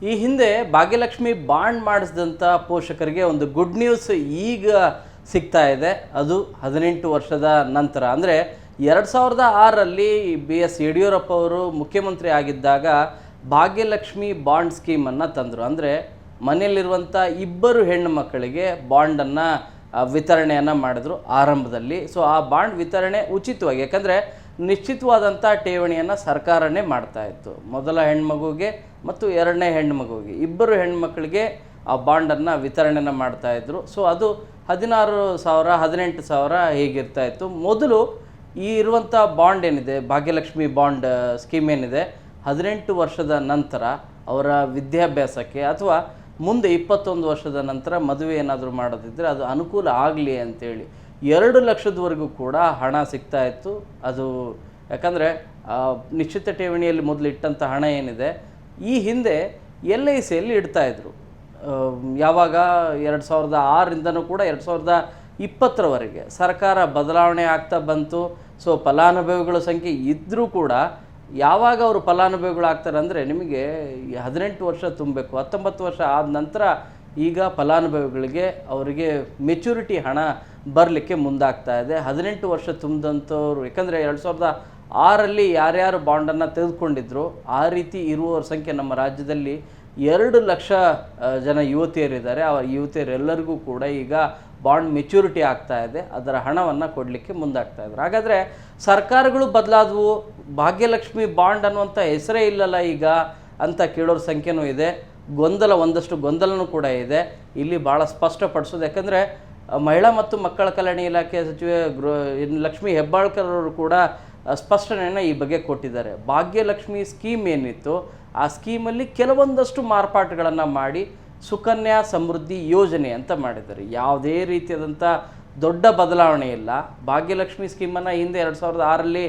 ಈ ಹಿಂದೆ ಭಾಗ್ಯಲಕ್ಷ್ಮಿ ಬಾಂಡ್ ಮಾಡಿಸಿದಂಥ ಪೋಷಕರಿಗೆ ಒಂದು ಗುಡ್ ನ್ಯೂಸ್ ಈಗ ಸಿಗ್ತಾ ಇದೆ. ಅದು 18 ವರ್ಷದ ನಂತರ. ಅಂದರೆ 2006ರಲ್ಲಿ BS ಯಡಿಯೂರಪ್ಪ ಅವರು ಮುಖ್ಯಮಂತ್ರಿ ಆಗಿದ್ದಾಗ ಭಾಗ್ಯಲಕ್ಷ್ಮಿ ಬಾಂಡ್ ಸ್ಕೀಮನ್ನು ತಂದರು. ಅಂದರೆ ಮನೆಯಲ್ಲಿರುವಂಥ ಇಬ್ಬರು ಹೆಣ್ಣು ಮಕ್ಕಳಿಗೆ ಬಾಂಡನ್ನು ವಿತರಣೆಯನ್ನು ಮಾಡಿದ್ರು ಆರಂಭದಲ್ಲಿ. ಸೊ ಆ ಬಾಂಡ್ ವಿತರಣೆ ಉಚಿತವಾಗಿ, ಯಾಕಂದರೆ ನಿಶ್ಚಿತವಾದಂಥ ಠೇವಣಿಯನ್ನು ಸರ್ಕಾರನೇ ಮಾಡ್ತಾಯಿತ್ತು. ಮೊದಲ ಹೆಣ್ಮಗುಗೆ ಮತ್ತು ಎರಡನೇ ಹೆಣ್ಮಗುಗೆ ಇಬ್ಬರು ಹೆಣ್ಮಕ್ಳಿಗೆ ಆ ಬಾಂಡನ್ನು ವಿತರಣೆಯನ್ನು ಮಾಡ್ತಾಯಿದ್ರು. ಸೊ ಅದು 16,000 18,000 ಹೀಗಿರ್ತಾಯಿತ್ತು. ಮೊದಲು ಈ ಇರುವಂಥ ಬಾಂಡ್ ಏನಿದೆ, ಭಾಗ್ಯಲಕ್ಷ್ಮಿ ಬಾಂಡ್ ಸ್ಕೀಮ್ ಏನಿದೆ, 18 ವರ್ಷದ ನಂತರ ಅವರ ವಿದ್ಯಾಭ್ಯಾಸಕ್ಕೆ ಅಥವಾ ಮುಂದೆ 21 ವರ್ಷದ ನಂತರ ಮದುವೆ ಏನಾದರೂ ಮಾಡೋದಿದ್ದರೆ ಅದು ಅನುಕೂಲ ಆಗಲಿ ಅಂತೇಳಿ 2 ಲಕ್ಷದವರೆಗೂ ಕೂಡ ಹಣ ಸಿಗ್ತಾಯಿತ್ತು. ಅದು ಯಾಕಂದರೆ ನಿಶ್ಚಿತ ಠೇವಣಿಯಲ್ಲಿ ಮೊದಲು ಇಟ್ಟಂಥ ಹಣ ಏನಿದೆ, ಈ ಹಿಂದೆ LICಯಲ್ಲಿ ಇಡ್ತಾಯಿದ್ರು. ಯಾವಾಗ 2006ರಿಂದನೂ ಕೂಡ 2020ರವರೆಗೆ ಸರ್ಕಾರ ಬದಲಾವಣೆ ಆಗ್ತಾ ಬಂತು. ಸೊ ಫಲಾನುಭವಿಗಳ ಸಂಖ್ಯೆ ಇದ್ದರೂ ಕೂಡ ಯಾವಾಗ ಅವರು ಫಲಾನುಭವಿಗಳು ಆಗ್ತಾರೆ ಅಂದರೆ, ನಿಮಗೆ 18 ವರ್ಷ ತುಂಬಬೇಕು, 19 ವರ್ಷ ಆದ ನಂತರ ಈಗ ಫಲಾನುಭವಿಗಳಿಗೆ ಅವರಿಗೆ ಮೆಚುರಿಟಿ ಹಣ ಬರಲಿಕ್ಕೆ ಮುಂದಾಗ್ತಾ ಇದೆ. 18 ವರ್ಷ ತುಂಬಿದಂಥವ್ರು, ಯಾಕಂದರೆ 2006ರಲ್ಲಿ ಯಾರ್ಯಾರು ಬಾಂಡನ್ನು ತೆಗೆದುಕೊಂಡಿದ್ರು ಆ ರೀತಿ ಇರುವವರ ಸಂಖ್ಯೆ ನಮ್ಮ ರಾಜ್ಯದಲ್ಲಿ 2 ಲಕ್ಷ ಜನ ಯುವತಿಯರಿದ್ದಾರೆ. ಆ ಯುವತಿಯರೆಲ್ಲರಿಗೂ ಕೂಡ ಈಗ ಬಾಂಡ್ ಮೆಚುರಿಟಿ ಆಗ್ತಾ ಇದೆ, ಅದರ ಹಣವನ್ನು ಕೊಡಲಿಕ್ಕೆ ಮುಂದಾಗ್ತಾ ಇದ್ದಾರೆ. ಹಾಗಾದರೆ ಸರ್ಕಾರಗಳು ಬದಲಾದವು, ಭಾಗ್ಯಲಕ್ಷ್ಮಿ ಬಾಂಡ್ ಅನ್ನುವಂಥ ಹೆಸರೇ ಇಲ್ಲಲ್ಲ ಈಗ ಅಂತ ಕೇಳೋರ ಸಂಖ್ಯೆನೂ ಇದೆ. ಒಂದಷ್ಟು ಗೊಂದಲನೂ ಕೂಡ ಇದೆ. ಇಲ್ಲಿ ಭಾಳ ಸ್ಪಷ್ಟಪಡಿಸೋದು, ಯಾಕಂದರೆ ಮಹಿಳಾ ಮತ್ತು ಮಕ್ಕಳ ಕಲ್ಯಾಣ ಇಲಾಖೆ ಸಚಿವೆ ಲಕ್ಷ್ಮೀ ಹೆಬ್ಬಾಳ್ಕರ್ ಅವರು ಕೂಡ ಸ್ಪಷ್ಟನೆಯನ್ನು ಈ ಬಗ್ಗೆ ಕೊಟ್ಟಿದ್ದಾರೆ. ಭಾಗ್ಯಲಕ್ಷ್ಮಿ ಸ್ಕೀಮ್ ಏನಿತ್ತು, ಆ ಸ್ಕೀಮಲ್ಲಿ ಕೆಲವೊಂದಷ್ಟು ಮಾರ್ಪಾಟುಗಳನ್ನು ಮಾಡಿ ಸುಕನ್ಯಾ ಸಮೃದ್ಧಿ ಯೋಜನೆ ಅಂತ ಮಾಡಿದ್ದಾರೆ. ಯಾವುದೇ ರೀತಿಯಾದಂಥ ದೊಡ್ಡ ಬದಲಾವಣೆ ಇಲ್ಲ. ಭಾಗ್ಯಲಕ್ಷ್ಮಿ ಸ್ಕೀಮನ್ನು ಹಿಂದೆ 2006ರಲ್ಲಿ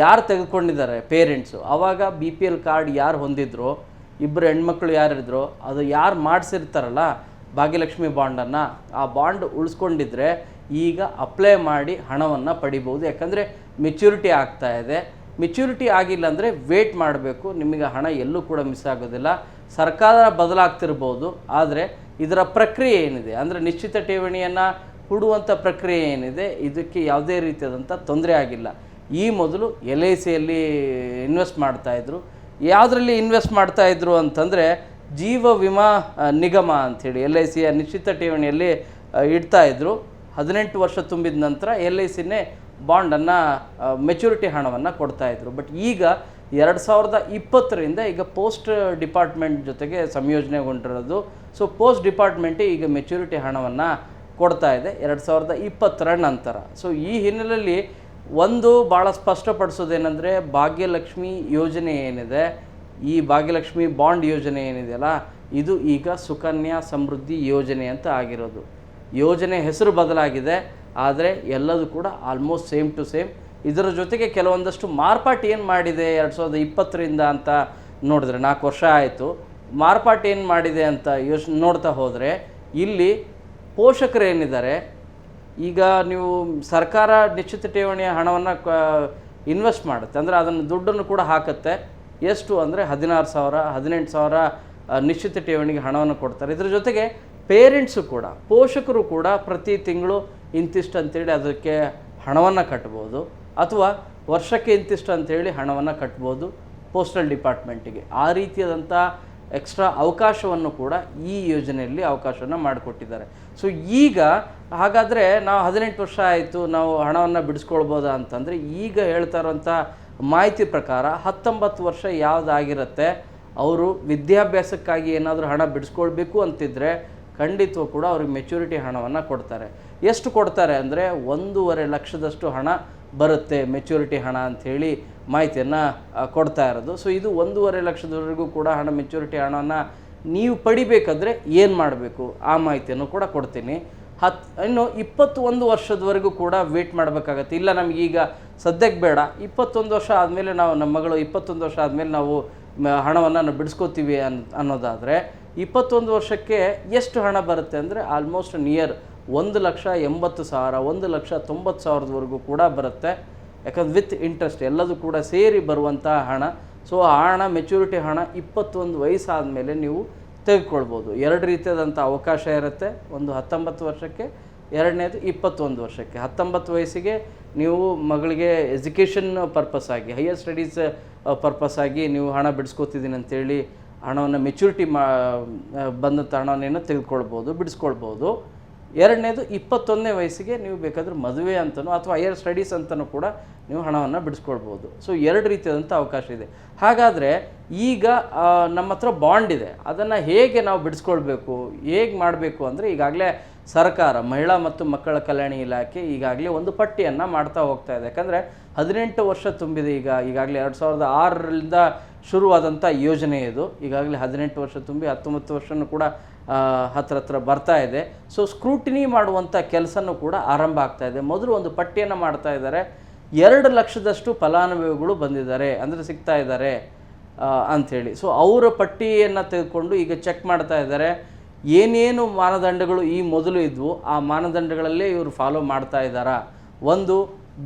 ಯಾರು ತೆಗೆದುಕೊಂಡಿದ್ದಾರೆ ಪೇರೆಂಟ್ಸು, ಆವಾಗ BPL ಕಾರ್ಡ್ ಯಾರು ಹೊಂದಿದ್ರು, ಇಬ್ಬರು ಹೆಣ್ಮಕ್ಳು ಯಾರಿದ್ರು, ಅದು ಯಾರು ಮಾಡಿಸಿರ್ತಾರಲ್ಲ ಭಾಗ್ಯಲಕ್ಷ್ಮಿ ಬಾಂಡನ್ನು, ಆ ಬಾಂಡ್ ಉಳಿಸ್ಕೊಂಡಿದ್ರೆ ಈಗ ಅಪ್ಲೈ ಮಾಡಿ ಹಣವನ್ನು ಪಡಿಬೋದು. ಯಾಕಂದರೆ ಮೆಚ್ಯೂರಿಟಿ ಆಗ್ತಾ ಇದೆ. ಮೆಚ್ಯೂರಿಟಿ ಆಗಿಲ್ಲ ಅಂದರೆ ವೇಟ್ ಮಾಡಬೇಕು, ನಿಮಗೆ ಹಣ ಎಲ್ಲೂ ಕೂಡ ಮಿಸ್ ಆಗೋದಿಲ್ಲ. ಸರ್ಕಾರ ಬದಲಾಗ್ತಿರ್ಬೋದು, ಆದರೆ ಇದರ ಪ್ರಕ್ರಿಯೆ ಏನಿದೆ, ಅಂದರೆ ನಿಶ್ಚಿತ ಠೇವಣಿಯನ್ನು ಹೂಡುವಂಥ ಪ್ರಕ್ರಿಯೆ ಏನಿದೆ, ಇದಕ್ಕೆ ಯಾವುದೇ ರೀತಿಯಾದಂಥ ತೊಂದರೆ ಆಗಿಲ್ಲ. ಈ ಮೊದಲು LICಯಲ್ಲಿ ಇನ್ವೆಸ್ಟ್ ಮಾಡ್ತಾಯಿದ್ರು. ಯಾವುದರಲ್ಲಿ ಇನ್ವೆಸ್ಟ್ ಮಾಡ್ತಾಯಿದ್ರು ಅಂತಂದರೆ ಜೀವ ವಿಮಾ ನಿಗಮ ಅಂಥೇಳಿ LICಯ ನಿಶ್ಚಿತ ಠೇವಣಿಯಲ್ಲಿ ಇಡ್ತಾಯಿದ್ರು. 18 ವರ್ಷ ತುಂಬಿದ ನಂತರ LICನೇ ಬಾಂಡನ್ನು ಮೆಚುರಿಟಿ ಹಣವನ್ನು ಕೊಡ್ತಾಯಿದ್ರು. ಬಟ್ ಈಗ 2020ರಿಂದ ಈಗ ಪೋಸ್ಟ್ ಡಿಪಾರ್ಟ್ಮೆಂಟ್ ಜೊತೆಗೆ ಸಂಯೋಜನೆಗೊಂಡಿರೋದು. ಸೊ ಪೋಸ್ಟ್ ಡಿಪಾರ್ಟ್ಮೆಂಟೇ ಈಗ ಮೆಚುರಿಟಿ ಹಣವನ್ನು ಕೊಡ್ತಾ ಇದೆ 2020ರ ನಂತರ. ಸೊ ಈ ಹಿನ್ನೆಲೆಯಲ್ಲಿ ಒಂದು ಭಾಳ ಸ್ಪಷ್ಟಪಡಿಸೋದೇನೆಂದರೆ, ಭಾಗ್ಯಲಕ್ಷ್ಮಿ ಯೋಜನೆ ಏನಿದೆ, ಈ ಭಾಗ್ಯಲಕ್ಷ್ಮಿ ಬಾಂಡ್ ಯೋಜನೆ ಏನಿದೆಯಲ್ಲ, ಇದು ಈಗ ಸುಕನ್ಯಾ ಸಮೃದ್ಧಿ ಯೋಜನೆ ಅಂತ ಆಗಿರೋದು. ಯೋಜನೆ ಹೆಸರು ಬದಲಾಗಿದೆ, ಆದರೆ ಎಲ್ಲದೂ ಕೂಡ ಆಲ್ಮೋಸ್ಟ್ ಸೇಮ್ ಟು ಸೇಮ್. ಇದರ ಜೊತೆಗೆ ಕೆಲವೊಂದಷ್ಟು ಮಾರ್ಪಾಟು ಏನು ಮಾಡಿದೆ 2020ರಿಂದ ಅಂತ ನೋಡಿದ್ರೆ, 4 ವರ್ಷ ಆಯಿತು. ಮಾರ್ಪಾಟು ಏನು ಮಾಡಿದೆ ಅಂತ ನೋಡ್ತಾ ಹೋದರೆ, ಇಲ್ಲಿ ಪೋಷಕರು ಏನಿದ್ದಾರೆ, ಈಗ ನೀವು ಸರ್ಕಾರ ನಿಶ್ಚಿತ ಠೇವಣಿಯ ಹಣವನ್ನು ಇನ್ವೆಸ್ಟ್ ಮಾಡುತ್ತೆ, ಅಂದರೆ ಅದನ್ನು ದುಡ್ಡನ್ನು ಕೂಡ ಹಾಕುತ್ತೆ. ಎಷ್ಟು ಅಂದರೆ 16,000 18,000 ನಿಶ್ಚಿತ ಠೇವಣಿಗೆ ಹಣವನ್ನು ಕೊಡ್ತಾರೆ. ಇದರ ಜೊತೆಗೆ ಪೇರೆಂಟ್ಸು ಕೂಡ, ಪೋಷಕರು ಕೂಡ ಪ್ರತಿ ತಿಂಗಳು ಇಂತಿಷ್ಟು ಅಂತೇಳಿ ಅದಕ್ಕೆ ಹಣವನ್ನು ಕಟ್ಬೋದು, ಅಥವಾ ವರ್ಷಕ್ಕೆ ಇಂತಿಷ್ಟು ಅಂಥೇಳಿ ಹಣವನ್ನು ಕಟ್ಬೋದು ಪೋಸ್ಟಲ್ ಡಿಪಾರ್ಟ್ಮೆಂಟಿಗೆ. ಆ ರೀತಿಯಾದಂಥ ಎಕ್ಸ್ಟ್ರಾ ಅವಕಾಶವನ್ನು ಕೂಡ ಈ ಯೋಜನೆಯಲ್ಲಿ ಅವಕಾಶವನ್ನು ಮಾಡಿಕೊಟ್ಟಿದ್ದಾರೆ. ಸೊ ಈಗ ಹಾಗಾದರೆ ನಾವು 18 ವರ್ಷ ಆಯಿತು, ನಾವು ಹಣವನ್ನು ಬಿಡಿಸ್ಕೊಳ್ಬೋದಾ ಅಂತಂದರೆ, ಈಗ ಹೇಳ್ತಾ ಇರುವಂಥ ಮಾಹಿತಿ ಪ್ರಕಾರ 19 ವರ್ಷ ಯಾವುದಾಗಿರುತ್ತೆ, ಅವರು ವಿದ್ಯಾಭ್ಯಾಸಕ್ಕಾಗಿ ಏನಾದರೂ ಹಣ ಬಿಡಿಸ್ಕೊಳ್ಬೇಕು ಅಂತಿದ್ದರೆ ಖಂಡಿತವೂ ಕೂಡ ಅವ್ರಿಗೆ ಮೆಚುರಿಟಿ ಹಣವನ್ನು ಕೊಡ್ತಾರೆ. ಎಷ್ಟು ಕೊಡ್ತಾರೆ ಅಂದರೆ 1.5 ಲಕ್ಷದಷ್ಟು ಹಣ ಬರುತ್ತೆ ಮೆಚುರಿಟಿ ಹಣ ಅಂಥೇಳಿ ಮಾಹಿತಿಯನ್ನು ಕೊಡ್ತಾ ಇರೋದು. ಸೊ ಇದು 1.5 ಲಕ್ಷದವರೆಗೂ ಕೂಡ ಹಣ ಮೆಚುರಿಟಿ ಹಣವನ್ನು ನೀವು ಪಡಿಬೇಕಾದ್ರೆ ಏನು ಮಾಡಬೇಕು ಆ ಮಾಹಿತಿಯನ್ನು ಕೂಡ ಕೊಡ್ತೀನಿ. ಇನ್ನು 21 ವರ್ಷದವರೆಗೂ ಕೂಡ ವೇಟ್ ಮಾಡಬೇಕಾಗತ್ತೆ. ಇಲ್ಲ ನಮಗೀಗ ಸದ್ಯಕ್ಕೆ ಬೇಡ, 21 ವರ್ಷ ಆದಮೇಲೆ ನಾವು, ನಮ್ಮ ಮಗಳು 21 ವರ್ಷ ಆದಮೇಲೆ ನಾವು ಹಣವನ್ನು ಬಿಡಿಸ್ಕೋತೀವಿ ಅನ್ನೋದಾದರೆ 21 ವರ್ಷಕ್ಕೆ ಎಷ್ಟು ಹಣ ಬರುತ್ತೆ ಅಂದರೆ ಆಲ್ಮೋಸ್ಟ್ ನಿಯರ್ 1,80,000 1,90,000ವರೆಗೂ ಕೂಡ ಬರುತ್ತೆ. ಯಾಕಂದ್ರೆ ವಿತ್ ಇಂಟ್ರೆಸ್ಟ್ ಎಲ್ಲದೂ ಕೂಡ ಸೇರಿ ಬರುವಂಥ ಹಣ ಸೊ ಆ ಹಣ ಮೆಚುರಿಟಿ ಹಣ 21 ವಯಸ್ಸಾದ ಮೇಲೆ ನೀವು ತೆಗೆದುಕೊಳ್ಬೋದು. 2 ರೀತಿಯಾದಂಥ ಅವಕಾಶ ಇರುತ್ತೆ. ಒಂದು 19 ವರ್ಷಕ್ಕೆ, ಎರಡನೇದು 21 ವರ್ಷಕ್ಕೆ. 19 ವಯಸ್ಸಿಗೆ ನೀವು ಮಗಳಿಗೆ ಎಜುಕೇಷನ್ ಪರ್ಪಸ್ ಆಗಿ, ಹೈಯರ್ ಸ್ಟಡೀಸ್ ಪರ್ಪಸ್ ಆಗಿ ನೀವು ಹಣ ಬಿಡಿಸ್ಕೋತಿದ್ದೀನಿ ಅಂತೇಳಿ ಹಣವನ್ನು ಮೆಚುರಿಟಿ ಬಂದಂಥ ಹಣವನ್ನೇನೋ ತೆಗೆದುಕೊಳ್ಬೋದು, ಬಿಡಿಸ್ಕೊಳ್ಬೋದು. ಎರಡನೇದು 21ನೇ ವಯಸ್ಸಿಗೆ ನೀವು ಬೇಕಾದರೆ ಮದುವೆ ಅಂತನೋ ಅಥವಾ ಹೈಯರ್ ಸ್ಟಡೀಸ್ ಅಂತಲೂ ಕೂಡ ನೀವು ಹಣವನ್ನು ಬಿಡಿಸ್ಕೊಳ್ಬೋದು. ಸೊ 2 ರೀತಿಯಾದಂಥ ಅವಕಾಶ ಇದೆ. ಹಾಗಾದರೆ ಈಗ ನಮ್ಮ ಹತ್ರ ಬಾಂಡ್ ಇದೆ, ಅದನ್ನು ಹೇಗೆ ನಾವು ಬಿಡಿಸ್ಕೊಳ್ಬೇಕು, ಹೇಗೆ ಮಾಡಬೇಕು ಅಂದರೆ ಈಗಾಗಲೇ ಸರ್ಕಾರ, ಮಹಿಳಾ ಮತ್ತು ಮಕ್ಕಳ ಕಲ್ಯಾಣ ಇಲಾಖೆ ಈಗಾಗಲೇ ಒಂದು ಪಟ್ಟಿಯನ್ನು ಮಾಡ್ತಾ ಹೋಗ್ತಾ ಇದೆ. ಯಾಕಂದರೆ 18 ವರ್ಷ ತುಂಬಿದೆ. ಈಗಾಗಲೇ 2006ರಿಂದ ಶುರುವಾದಂಥ ಯೋಜನೆ ಇದು. ಈಗಾಗಲೇ 18 ವರ್ಷ ತುಂಬಿ 19 ವರ್ಷನೂ ಕೂಡ ಹತ್ರ ಬರ್ತಾ ಇದೆ. ಸೊ ಸ್ಕ್ರೂಟಿನಿ ಮಾಡುವಂಥ ಕೆಲಸನೂ ಕೂಡ ಆರಂಭ ಆಗ್ತಾ ಇದೆ. ಮೊದಲು ಒಂದು ಪಟ್ಟಿಯನ್ನು ಮಾಡ್ತಾ ಇದ್ದಾರೆ. 2 ಲಕ್ಷದಷ್ಟು ಫಲಾನುಭವಿಗಳು ಬಂದಿದ್ದಾರೆ, ಅಂದರೆ ಸಿಗ್ತಾ ಇದ್ದಾರೆ ಅಂಥೇಳಿ. ಸೊ ಅವರ ಪಟ್ಟಿಯನ್ನು ತೆಗೆದುಕೊಂಡು ಈಗ ಚೆಕ್ ಮಾಡ್ತಾ ಇದ್ದಾರೆ. ಏನೇನು ಮಾನದಂಡಗಳು ಈ ಮೊದಲು ಇದ್ವು ಆ ಮಾನದಂಡಗಳಲ್ಲೇ ಇವರು ಫಾಲೋ ಮಾಡ್ತಾ ಇದ್ದಾರಾ. ಒಂದು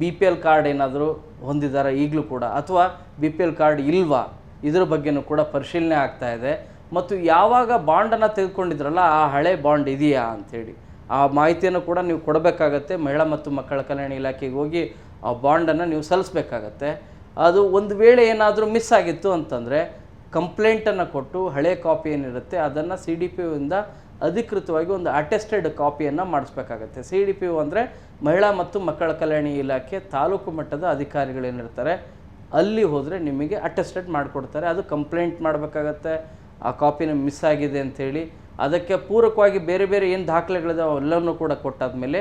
BPL ಕಾರ್ಡ್ ಏನಾದರೂ ಹೊಂದಿದ್ದಾರಾ ಈಗಲೂ ಕೂಡ, ಅಥವಾ BPL ಕಾರ್ಡ್ ಇಲ್ವಾ, ಇದರ ಬಗ್ಗೆನೂ ಕೂಡ ಪರಿಶೀಲನೆ ಆಗ್ತಾ ಇದೆ. ಮತ್ತು ಯಾವಾಗ ಬಾಂಡನ್ನು ತೆಗೆದುಕೊಂಡಿದ್ರಲ್ಲ ಆ ಹಳೆ ಬಾಂಡ್ ಇದೆಯಾ ಅಂಥೇಳಿ ಆ ಮಾಹಿತಿಯನ್ನು ಕೂಡ ನೀವು ಕೊಡಬೇಕಾಗತ್ತೆ. ಮಹಿಳಾ ಮತ್ತು ಮಕ್ಕಳ ಕಲ್ಯಾಣ ಇಲಾಖೆಗೆ ಹೋಗಿ ಆ ಬಾಂಡನ್ನು ನೀವು ಸಲ್ಲಿಸಬೇಕಾಗತ್ತೆ. ಅದು ಒಂದು ವೇಳೆ ಏನಾದರೂ ಮಿಸ್ ಆಗಿತ್ತು ಅಂತಂದರೆ ಕಂಪ್ಲೇಂಟನ್ನು ಕೊಟ್ಟು ಹಳೆ ಕಾಪಿ ಏನಿರುತ್ತೆ ಅದನ್ನು CDPO ಇಂದ ಅಧಿಕೃತವಾಗಿ ಒಂದು ಅಟೆಸ್ಟೆಡ್ ಕಾಪಿಯನ್ನು ಮಾಡಿಸ್ಬೇಕಾಗತ್ತೆ. CDPO ಅಂದರೆ ಮಹಿಳಾ ಮತ್ತು ಮಕ್ಕಳ ಕಲ್ಯಾಣ ಇಲಾಖೆ ತಾಲೂಕು ಮಟ್ಟದ ಅಧಿಕಾರಿಗಳೇನಿರ್ತಾರೆ ಅಲ್ಲಿ ಹೋದರೆ ನಿಮಗೆ ಅಟೆಸ್ಟೆಡ್ ಮಾಡಿಕೊಡ್ತಾರೆ. ಅದು ಕಂಪ್ಲೇಂಟ್ ಮಾಡಬೇಕಾಗತ್ತೆ, ಆ ಕಾಪಿನ ಮಿಸ್ ಆಗಿದೆ ಅಂಥೇಳಿ. ಅದಕ್ಕೆ ಪೂರಕವಾಗಿ ಬೇರೆ ಬೇರೆ ಏನು ದಾಖಲೆಗಳಿದಾವೆ ಅವೆಲ್ಲವನ್ನೂ ಕೂಡ ಕೊಟ್ಟಾದಮೇಲೆ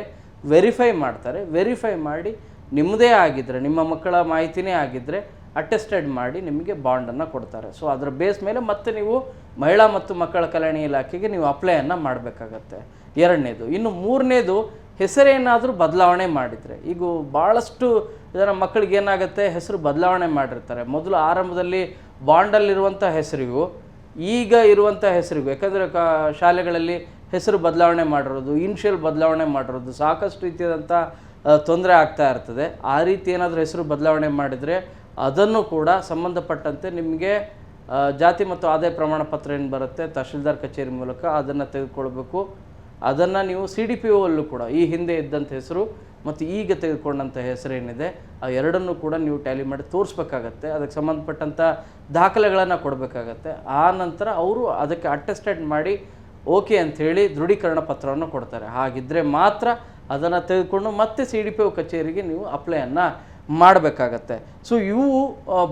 ವೆರಿಫೈ ಮಾಡ್ತಾರೆ. ವೆರಿಫೈ ಮಾಡಿ ನಿಮ್ಮದೇ ಆಗಿದ್ದರೆ, ನಿಮ್ಮ ಮಕ್ಕಳ ಮಾಹಿತಿನೇ ಆಗಿದ್ದರೆ ಅಟೆಸ್ಟೆಡ್ ಮಾಡಿ ನಿಮಗೆ ಬಾಂಡನ್ನು ಕೊಡ್ತಾರೆ. ಸೊ ಅದರ ಬೇಸ್ ಮೇಲೆ ಮತ್ತೆ ನೀವು ಮಹಿಳಾ ಮತ್ತು ಮಕ್ಕಳ ಕಲ್ಯಾಣ ಇಲಾಖೆಗೆ ನೀವು ಅಪ್ಲೈಯನ್ನು ಮಾಡಬೇಕಾಗತ್ತೆ. ಎರಡನೇದು. ಇನ್ನು ಮೂರನೇದು, ಹೆಸರೇನಾದರೂ ಬದಲಾವಣೆ ಮಾಡಿದರೆ. ಈಗ ಭಾಳಷ್ಟು ಜನ ಮಕ್ಕಳಿಗೆ ಏನಾಗುತ್ತೆ, ಹೆಸರು ಬದಲಾವಣೆ ಮಾಡಿರ್ತಾರೆ. ಮೊದಲು ಆರಂಭದಲ್ಲಿ ಬಾಂಡಲ್ಲಿರುವಂಥ ಹೆಸರಿಗೂ ಈಗ ಇರುವಂಥ ಹೆಸರಿಗೂ, ಯಾಕಂದರೆ ಶಾಲೆಗಳಲ್ಲಿ ಹೆಸರು ಬದಲಾವಣೆ ಮಾಡಿರೋದು, ಇನ್ಷಿಯಲ್ ಬದಲಾವಣೆ ಮಾಡಿರೋದು ಸಾಕಷ್ಟು ರೀತಿಯಾದಂಥ ತೊಂದರೆ ಆಗ್ತಾ ಇರ್ತದೆ. ಆ ರೀತಿ ಏನಾದರೂ ಹೆಸರು ಬದಲಾವಣೆ ಮಾಡಿದರೆ ಅದನ್ನು ಕೂಡ ಸಂಬಂಧಪಟ್ಟಂತೆ ನಿಮಗೆ ಜಾತಿ ಮತ್ತು ಆದಾಯ ಪ್ರಮಾಣ ಪತ್ರ ಏನು ಬರುತ್ತೆ ತಹಶೀಲ್ದಾರ್ ಕಚೇರಿ ಮೂಲಕ ಅದನ್ನು ತೆಗೆದುಕೊಳ್ಬೇಕು. ಅದನ್ನು ನೀವು CDPO ಅಲ್ಲೂ ಕೂಡ ಈ ಹಿಂದೆ ಇದ್ದಂಥ ಹೆಸರು ಮತ್ತು ಈಗ ತೆಗೆದುಕೊಂಡಂಥ ಹೆಸರೇನಿದೆ ಆ ಎರಡನ್ನೂ ಕೂಡ ನೀವು ಟ್ಯಾಲಿ ಮಾಡಿ ತೋರಿಸ್ಬೇಕಾಗತ್ತೆ. ಅದಕ್ಕೆ ಸಂಬಂಧಪಟ್ಟಂಥ ದಾಖಲೆಗಳನ್ನು ಕೊಡಬೇಕಾಗತ್ತೆ. ಆ ನಂತರ ಅವರು ಅದಕ್ಕೆ ಅಟೆಸ್ಟೆಡ್ ಮಾಡಿ ಓಕೆ ಅಂಥೇಳಿ ದೃಢೀಕರಣ ಪತ್ರವನ್ನು ಕೊಡ್ತಾರೆ. ಹಾಗಿದ್ದರೆ ಮಾತ್ರ ಅದನ್ನು ತೆಗೆದುಕೊಂಡು ಮತ್ತೆ CDPO ಕಚೇರಿಗೆ ನೀವು ಅಪ್ಲೈಯನ್ನು ಮಾಡಬೇಕಾಗತ್ತೆ. ಸೊ ಇವು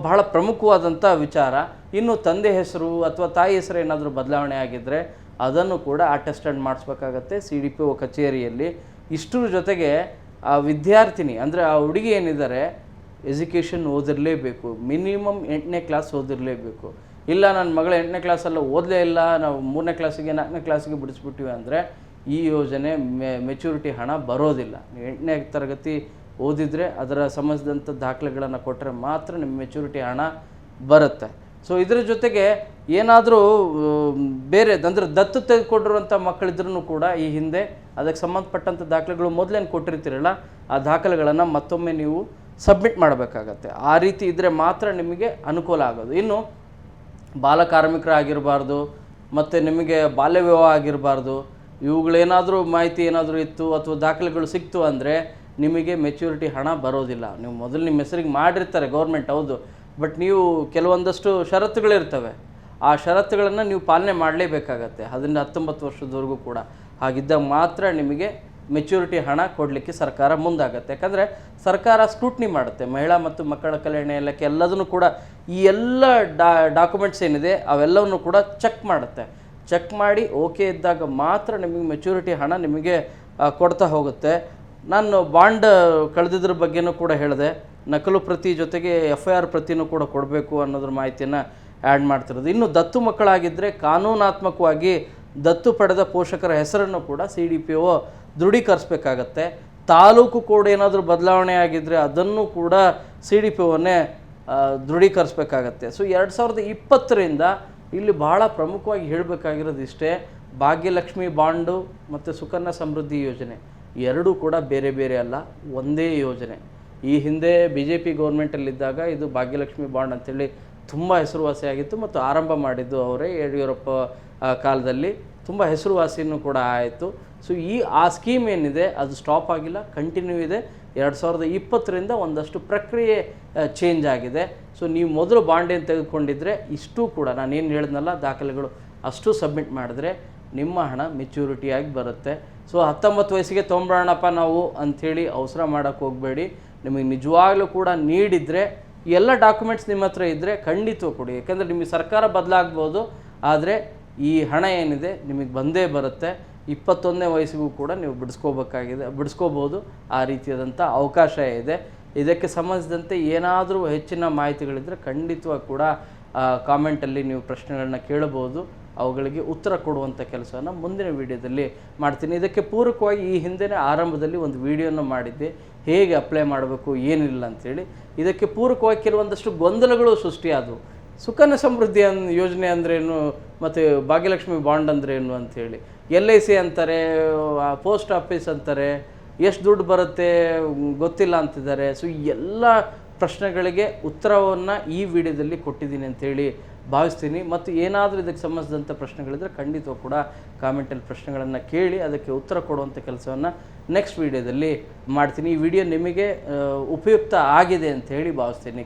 ಬಹಳ ಪ್ರಮುಖವಾದಂಥ ವಿಚಾರ. ಇನ್ನು ತಂದೆ ಹೆಸರು ಅಥವಾ ತಾಯಿ ಹೆಸರು ಏನಾದರೂ ಬದಲಾವಣೆ ಆಗಿದ್ದರೆ ಅದನ್ನು ಕೂಡ ಅಟೆಸ್ಟೆಡ್ ಮಾಡಿಸ್ಬೇಕಾಗತ್ತೆ CDPO ಕಚೇರಿಯಲ್ಲಿ. ಇಷ್ಟರ ಜೊತೆಗೆ ಆ ವಿದ್ಯಾರ್ಥಿನಿ ಅಂದರೆ ಆ ಹುಡುಗಿ ಏನಿದ್ದಾರೆ ಎಜುಕೇಷನ್ ಓದಿರಲೇಬೇಕು. ಮಿನಿಮಮ್ 8ನೇ ಕ್ಲಾಸ್ ಓದಿರಲೇಬೇಕು. ಇಲ್ಲ ನನ್ನ ಮಗಳ 8ನೇ ಕ್ಲಾಸಲ್ಲ ಓದಲೇ ಇಲ್ಲ, ನಾವು 3ನೇ ಕ್ಲಾಸಿಗೆ 4ನೇ ಕ್ಲಾಸಿಗೆ ಬಿಡಿಸ್ಬಿಟ್ಟಿವಿ ಅಂದರೆ ಈ ಯೋಜನೆ ಮೆಚುರಿಟಿ ಹಣ ಬರೋದಿಲ್ಲ. ನೀವು 8ನೇ ತರಗತಿ ಓದಿದರೆ ಅದರ ಸಂಬಂಧಿಸಿದಂಥ ದಾಖಲೆಗಳನ್ನು ಕೊಟ್ಟರೆ ಮಾತ್ರ ನಿಮ್ಮ ಮೆಚುರಿಟಿ ಹಣ ಬರುತ್ತೆ. ಸೊ ಇದರ ಜೊತೆಗೆ ಏನಾದರೂ ಬೇರೆ ಅಂದರೆ ದತ್ತು ತೆಗೆದುಕೊಂಡಿರುವಂಥ ಮಕ್ಕಳಿದ್ರೂ ಕೂಡ ಈ ಹಿಂದೆ ಅದಕ್ಕೆ ಸಂಬಂಧಪಟ್ಟಂಥ ದಾಖಲೆಗಳು ಮೊದಲೇನು ಕೊಟ್ಟಿರ್ತೀರಲ್ಲ ಆ ದಾಖಲೆಗಳನ್ನು ಮತ್ತೊಮ್ಮೆ ನೀವು ಸಬ್ಮಿಟ್ ಮಾಡಬೇಕಾಗತ್ತೆ. ಆ ರೀತಿ ಇದ್ದರೆ ಮಾತ್ರ ನಿಮಗೆ ಅನುಕೂಲ ಆಗೋದು. ಇನ್ನು ಬಾಲಕಾರ್ಮಿಕರಾಗಿರಬಾರ್ದು ಮತ್ತು ನಿಮಗೆ ಬಾಲ್ಯ ವಿವಾಹ ಆಗಿರಬಾರ್ದು, ಇವುಗಳೇನಾದರೂ ಮಾಹಿತಿ ಏನಾದರೂ ಇತ್ತು ಅಥವಾ ದಾಖಲೆಗಳು ಸಿಕ್ತು ಅಂದರೆ ನಿಮಗೆ ಮೆಚುರಿಟಿ ಹಣ ಬರೋದಿಲ್ಲ. ನೀವು ಮೊದಲು ನಿಮ್ಮ ಹೆಸರಿಗೆ ಮಾಡಿರ್ತಾರೆ ಗೌರ್ಮೆಂಟ್, ಹೌದು, ಬಟ್ ನೀವು ಕೆಲವೊಂದಷ್ಟು ಷರತ್ತುಗಳಿರ್ತವೆ. ಆ ಷರತ್ತುಗಳನ್ನು ನೀವು ಪಾಲನೆ ಮಾಡಲೇಬೇಕಾಗತ್ತೆ 19 ವರ್ಷದವರೆಗೂ ಕೂಡ. ಹಾಗಿದ್ದಾಗ ಮಾತ್ರ ನಿಮಗೆ ಮೆಚುರಿಟಿ ಹಣ ಕೊಡಲಿಕ್ಕೆ ಸರ್ಕಾರ ಮುಂದಾಗತ್ತೆ. ಯಾಕಂದರೆ ಸರ್ಕಾರ ಸ್ಕ್ರೂಟ್ನಿ ಮಾಡುತ್ತೆ. ಮಹಿಳಾ ಮತ್ತು ಮಕ್ಕಳ ಕಲ್ಯಾಣ ಇಲಾಖೆ ಎಲ್ಲದನ್ನು ಕೂಡ ಈ ಎಲ್ಲ ಡಾಕ್ಯುಮೆಂಟ್ಸ್ ಏನಿದೆ ಅವೆಲ್ಲವನ್ನು ಕೂಡ ಚೆಕ್ ಮಾಡುತ್ತೆ. ಚೆಕ್ ಮಾಡಿ ಓಕೆ ಇದ್ದಾಗ ಮಾತ್ರ ನಿಮಗೆ ಮೆಚುರಿಟಿ ಹಣ ನಿಮಗೆ ಕೊಡ್ತಾ ಹೋಗುತ್ತೆ. ನಾನು ಬಾಂಡ್ ಕಳೆದಿದ್ರ ಬಗ್ಗೆನೂ ಕೂಡ ಹೇಳಿದೆ. ನಕಲು ಪ್ರತಿ ಜೊತೆಗೆ FIR ಪ್ರತಿನೂ ಕೂಡ ಕೊಡಬೇಕು ಅನ್ನೋದ್ರ ಮಾಹಿತಿಯನ್ನು ಆ್ಯಡ್ ಮಾಡ್ತಿರೋದು. ಇನ್ನು ದತ್ತು ಮಕ್ಕಳಾಗಿದ್ದರೆ ಕಾನೂನಾತ್ಮಕವಾಗಿ ದತ್ತು ಪಡೆದ ಪೋಷಕರ ಹೆಸರನ್ನು ಕೂಡ CDPO ದೃಢೀಕರಿಸಬೇಕಾಗತ್ತೆ. ತಾಲೂಕು ಕೋಡ್ ಏನಾದರೂ ಬದಲಾವಣೆ ಆಗಿದ್ದರೆ ಅದನ್ನು ಕೂಡ CDPOನೇ ದೃಢೀಕರಿಸಬೇಕಾಗತ್ತೆ. ಸೊ 2020ರಿಂದ ಇಲ್ಲಿ ಬಹಳ ಪ್ರಮುಖವಾಗಿ ಹೇಳಬೇಕಾಗಿರೋದು ಇಷ್ಟೇ, ಭಾಗ್ಯಲಕ್ಷ್ಮಿ ಬಾಂಡು ಮತ್ತು ಸುಕನ್ಯಾ ಸಮೃದ್ಧಿ ಯೋಜನೆ ಎರಡೂ ಕೂಡ ಬೇರೆ ಬೇರೆ ಅಲ್ಲ, ಒಂದೇ ಯೋಜನೆ. ಈ ಹಿಂದೆ BJP ಗೌರ್ಮೆಂಟಲ್ಲಿದ್ದಾಗ ಇದು ಭಾಗ್ಯಲಕ್ಷ್ಮಿ ಬಾಂಡ್ ಅಂತೇಳಿ ತುಂಬ ಹೆಸರುವಾಸಿಯಾಗಿತ್ತು ಮತ್ತು ಆರಂಭ ಮಾಡಿದ್ದು ಅವರೇ ಯಡಿಯೂರಪ್ಪ ಕಾಲದಲ್ಲಿ. ತುಂಬ ಹೆಸರುವಾಸಿನೂ ಕೂಡ ಆಯಿತು. ಸೊ ಆ ಸ್ಕೀಮ್ ಏನಿದೆ ಅದು ಸ್ಟಾಪ್ ಆಗಿಲ್ಲ, ಕಂಟಿನ್ಯೂ ಇದೆ. 2020ರಿಂದ ಒಂದಷ್ಟು ಪ್ರಕ್ರಿಯೆ ಚೇಂಜ್ ಆಗಿದೆ. ಸೊ ನೀವು ಮೊದಲು ಬಾಂಡ್ ಏನು ತೆಗೆದುಕೊಂಡಿದ್ರೆ ಇಷ್ಟು ಕೂಡ ನಾನೇನು ಹೇಳಿದ್ನಲ್ಲ ದಾಖಲೆಗಳು ಅಷ್ಟು ಸಬ್ಮಿಟ್ ಮಾಡಿದ್ರೆ ನಿಮ್ಮ ಹಣ ಮೆಚ್ಯೂರಿಟಿಯಾಗಿ ಬರುತ್ತೆ. ಸೊ 19 ವಯಸ್ಸಿಗೆ ತೊಗೊಂಬಿಡೋಣಪ್ಪ ನಾವು ಅಂಥೇಳಿ ಅವಸರ ಮಾಡೋಕ್ಕೆ ಹೋಗಬೇಡಿ. ನಿಮಗೆ ನಿಜವಾಗ್ಲೂ ಕೂಡ ನೀಡಿದರೆ ಎಲ್ಲ ಡಾಕ್ಯುಮೆಂಟ್ಸ್ ನಿಮ್ಮ ಹತ್ರ ಇದ್ದರೆ ಖಂಡಿತ ಕೊಡಿ. ಯಾಕೆಂದರೆ ನಿಮಗೆ ಸರ್ಕಾರ ಬದಲಾಗ್ಬೋದು, ಆದರೆ ಈ ಹಣ ಏನಿದೆ ನಿಮಗೆ ಬಂದೇ ಬರುತ್ತೆ. 21ನೇ ವಯಸ್ಸಿಗೂ ಕೂಡ ನೀವು ಬಿಡಿಸ್ಕೋಬೋದು. ಆ ರೀತಿಯಾದಂಥ ಅವಕಾಶ ಇದೆ. ಇದಕ್ಕೆ ಸಂಬಂಧಿಸಿದಂತೆ ಏನಾದರೂ ಹೆಚ್ಚಿನ ಮಾಹಿತಿಗಳಿದ್ದರೆ ಖಂಡಿತವಾಗಿ ಕೂಡ ಕಾಮೆಂಟಲ್ಲಿ ನೀವು ಪ್ರಶ್ನೆಗಳನ್ನ ಕೇಳಬಹುದು. ಅವುಗಳಿಗೆ ಉತ್ತರ ಕೊಡುವಂಥ ಕೆಲಸವನ್ನು ಮುಂದಿನ ವಿಡಿಯೋದಲ್ಲಿ ಮಾಡ್ತೀನಿ. ಇದಕ್ಕೆ ಪೂರಕವಾಗಿ ಈ ಹಿಂದೆನೇ ಆರಂಭದಲ್ಲಿ ಒಂದು ವಿಡಿಯೋನ ಮಾಡಿದ್ದೆ, ಹೇಗೆ ಅಪ್ಲೈ ಮಾಡಬೇಕು ಏನಿಲ್ಲ ಅಂಥೇಳಿ. ಇದಕ್ಕೆ ಪೂರಕವಾಗಿ ಕೆಲವೊಂದಷ್ಟು ಗೊಂದಲಗಳು ಸೃಷ್ಟಿಯಾದವು. ಸುಕನ್ಯಾ ಸಮೃದ್ಧಿ ಯೋಜನೆ ಅಂದ್ರೇನು, ಮತ್ತು ಭಾಗ್ಯಲಕ್ಷ್ಮಿ ಬಾಂಡ್ ಅಂದ್ರೇನು ಅಂಥೇಳಿ, LIC ಅಂತಾರೆ, ಪೋಸ್ಟ್ ಆಫೀಸ್ ಅಂತಾರೆ, ಎಷ್ಟು ದುಡ್ಡು ಬರುತ್ತೆ ಗೊತ್ತಿಲ್ಲ ಅಂತಿದ್ದಾರೆ. ಸೊ ಎಲ್ಲ ಪ್ರಶ್ನೆಗಳಿಗೆ ಉತ್ತರವನ್ನು ಈ ವಿಡಿಯೋದಲ್ಲಿ ಕೊಟ್ಟಿದ್ದೀನಿ ಅಂಥೇಳಿ ಭಾವಿಸ್ತೀನಿ. ಮತ್ತು ಏನಾದರೂ ಇದಕ್ಕೆ ಸಂಬಂಧಿಸಿದಂಥ ಪ್ರಶ್ನೆಗಳಿದ್ದರೆ ಖಂಡಿತ ಕೂಡ ಕಾಮೆಂಟಲ್ಲಿ ಪ್ರಶ್ನೆಗಳನ್ನು ಕೇಳಿ ಅದಕ್ಕೆ ಉತ್ತರ ಕೊಡುವಂಥ ಕೆಲಸವನ್ನು ನೆಕ್ಸ್ಟ್ ವಿಡಿಯೋದಲ್ಲಿ ಮಾಡ್ತೀನಿ. ಈ ವಿಡಿಯೋ ನಿಮಗೆ ಉಪಯುಕ್ತ ಆಗಿದೆ ಅಂತ ಹೇಳಿ ಭಾವಿಸ್ತೀನಿ.